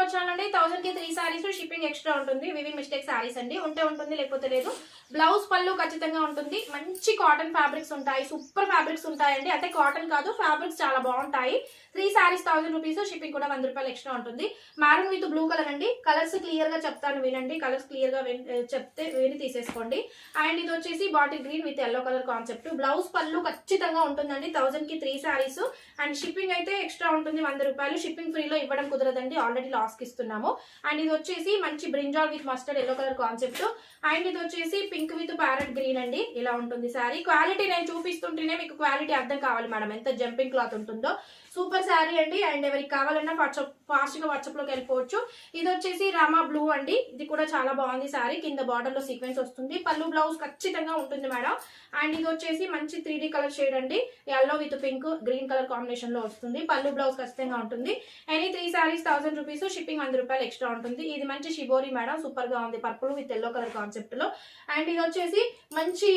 Our channel అండి. 1000 కి 3 saris, shipping extra ఉంటుంది. వివింగ్ మిస్టేక్ సారీస్ అండి, ఉంటే ఉంటుంది లేకపోతే లేదు. బ్లౌజ్ పళ్ళు ఖచ్చితంగా ఉంటుంది. మంచి కాటన్ ఫ్యాబ్రిక్స్ ఉంటాయి, సూపర్ ఫ్యాబ్రిక్స్ ఉంటాయండి. అంటే కాటన్ కాదు, ఫ్యాబ్రిక్స్ చాలా బాగుంటాయి. 3 సారీస్ 1000 రూపీస్, షిప్పింగ్ కూడా 100 రూపాయలు ఎక్స్ట్రా ఉంటుంది. మ్యారూన్ విత్ బ్లూ కలర్ అండి. కలర్స్ క్లియర్ గా చెప్తాను వినండి, కలర్స్ క్లియర్ గా చెప్తే విని తీసేసుకోండి. అండ్ ఇది వచ్చేసి bottle green with yellow colour concept. Blouse పళ్ళు ఖచ్చితంగా ఉంటుందండి. 1000 కి 3 సారీస్ అండ్ షిప్పింగ్ అయితే ఎక్స్ట్రా ఉంటుంది 100 రూపాయలు. షిప్పింగ్ ఫ్రీలో ఇవ్వడం కుదరదండి, ఆల్రెడీ లాస్ కి ఇస్తున్నాము. అండ్ ఇది వచ్చేసి మంచి brinjal with mustard yellow colour concept. And ఇది వచ్చేసి పింక్ విత్ ప్యారెట్ గ్రీన్ అండి. ఇలా ఉంటుంది సారీ. క్వాలిటీ నేను చూపిస్తుంటేనే మీకు క్వాలిటీ అర్థం కావాలి మేడం, ఎంత జంపింగ్ క్లాత్ ఉంటుందో. సూపర్ శారీ అండి. అండ్ ఎవరికి కావాలన్నా ఫాస్ట్ గా వాట్సాప్ లోకి వెళ్ళిపోవచ్చు. ఇది వచ్చేసి రామా బ్లూ అండి. ఇది కూడా చాలా బాగుంది శారీ. కింద బార్డర్ లో సీక్వెన్స్ వస్తుంది. పళ్ళు బ్లౌజ్ ఖచ్చితంగా ఉంటుంది మేడం. అండ్ ఇది వచ్చేసి మంచి 3D కలర్ షేడ్ అండి. Yellow with pink green colour combination లో వస్తుంది. పళ్ళు బ్లౌజ్ ఖచ్చితంగా ఉంటుంది. ఎనీ 3 సారీస్ 1000 రూపీస్, షిప్పింగ్ 100 రూపాయలు ఎక్స్ట్రా ఉంటుంది. ఇది మంచి షిబోరి మేడం, సూపర్ గా ఉంది. Purple with yellow colour concept లో. అండ్ ఇది వచ్చేసి మంచి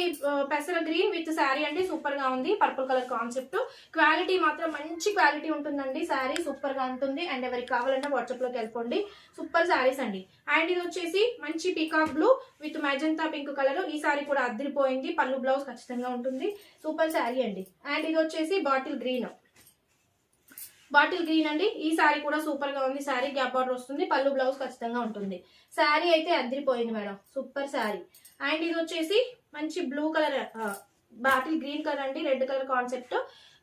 పెసర గ్రీన్ విత్ శారీ అండి, సూపర్ గా ఉంది. Purple colour concept. క్వాలిటీ మాత్రం మంచి క్వాలిటీ ఉంటుందండి. శారీ సూపర్ గా ఉంటుంది. అండ్ ఎవరికి కావాలన్నా వాట్సాప్ లోకి వెళ్ళిపోండి. సూపర్ శారీస్ అండి. అండ్ ఇది వచ్చేసి మంచి peacock blue with magenta pink colour. ఈ శారీ కూడా అదిరిపోయింది. పళ్ళు బ్లౌజ్ ఖచ్చితంగా ఉంటుంది. సూపర్ శారీ అండి. అండ్ ఇది వచ్చేసి బాటిల్ గ్రీన్ అండి. ఈ శారీ కూడా సూపర్ గా ఉంది. శారీ గ్యాప్ బార్డర్ వస్తుంది. పళ్ళు బ్లౌజ్ ఖచ్చితంగా ఉంటుంది. శారీ అయితే అదిరిపోయింది మేడం, సూపర్ శారీ. అండ్ ఇది వచ్చేసి మంచి blue colour bottle green colour అండి, రెడ్ కలర్ కాన్సెప్ట్.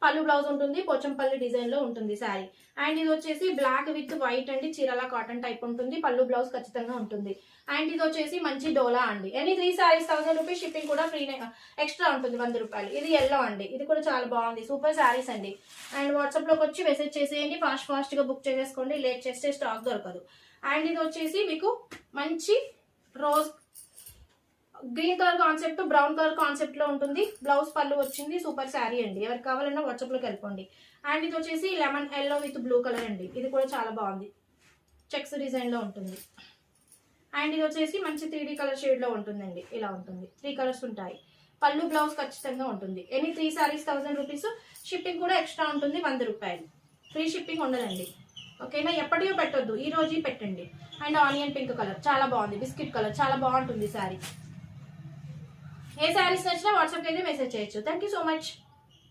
పళ్ళు బ్లౌజ్ ఉంటుంది, పోచంపల్లి డిజైన్ లో ఉంటుంది శారీ. అండ్ ఇది వచ్చేసి బ్లాక్ విత్ వైట్ అండి, చీరలా కాటన్ టైప్ ఉంటుంది. పళ్ళు బ్లౌజ్ ఖచ్చితంగా ఉంటుంది. అండ్ ఇది వచ్చేసి మంచి డోలా అండి. ఎనీ 3 సారీస్ 1000 రూపీస్, షిప్పింగ్ కూడా ఫ్రీ ఎక్స్ట్రా ఉంటుంది 100 రూపాయలు. ఇది ఎల్లో అండి. ఇది కూడా చాలా బాగుంది, సూపర్ శారీస్ అండి. అండ్ వాట్సాప్ లోకి వచ్చి మెసేజ్ చేసేయండి. ఫాస్ట్ గా బుక్ చేసేసుకోండి, లేట్ చేస్తే స్టాక్ దొరకదు. అండ్ ఇది వచ్చేసి మీకు మంచి rose green colour concept, brown colour concept లో ఉంటుంది. బ్లౌజ్ పళ్ళు వచ్చింది. సూపర్ శారీ అండి. ఎవరికి కావాలన్నా వాట్సాప్ లోకి వెళ్ళిపోండి. అండ్ ఇది వచ్చేసి lemon yellow with blue colour అండి. ఇది కూడా చాలా బాగుంది, చెక్స్ డిజైన్ లో ఉంటుంది. అండ్ ఇది వచ్చేసి మంచి 3D కలర్ షేడ్ లో ఉంటుందండి. ఇలా ఉంటుంది, 3 కలర్స్ ఉంటాయి. పళ్ళు బ్లౌజ్ ఖచ్చితంగా ఉంటుంది. ఎనీ 3 సారీస్ 1000 రూపీస్, షిప్పింగ్ కూడా ఎక్స్ట్రా ఉంటుంది 100 రూపాయలు. ఫ్రీ షిప్పింగ్ ఉండదండి, ఓకేనా? ఎప్పటికో పెట్టొద్దు, ఈ రోజు పెట్టండి. అండ్ ఆనియన్ పింక్ కలర్ చాలా బాగుంది, బిస్కెట్ కలర్ చాలా బాగుంటుంది శారీ. ఏ శారీస్ నచ్చినా వాట్సాప్కి అయితే మెసేజ్ చేయొచ్చు. Thank you so much.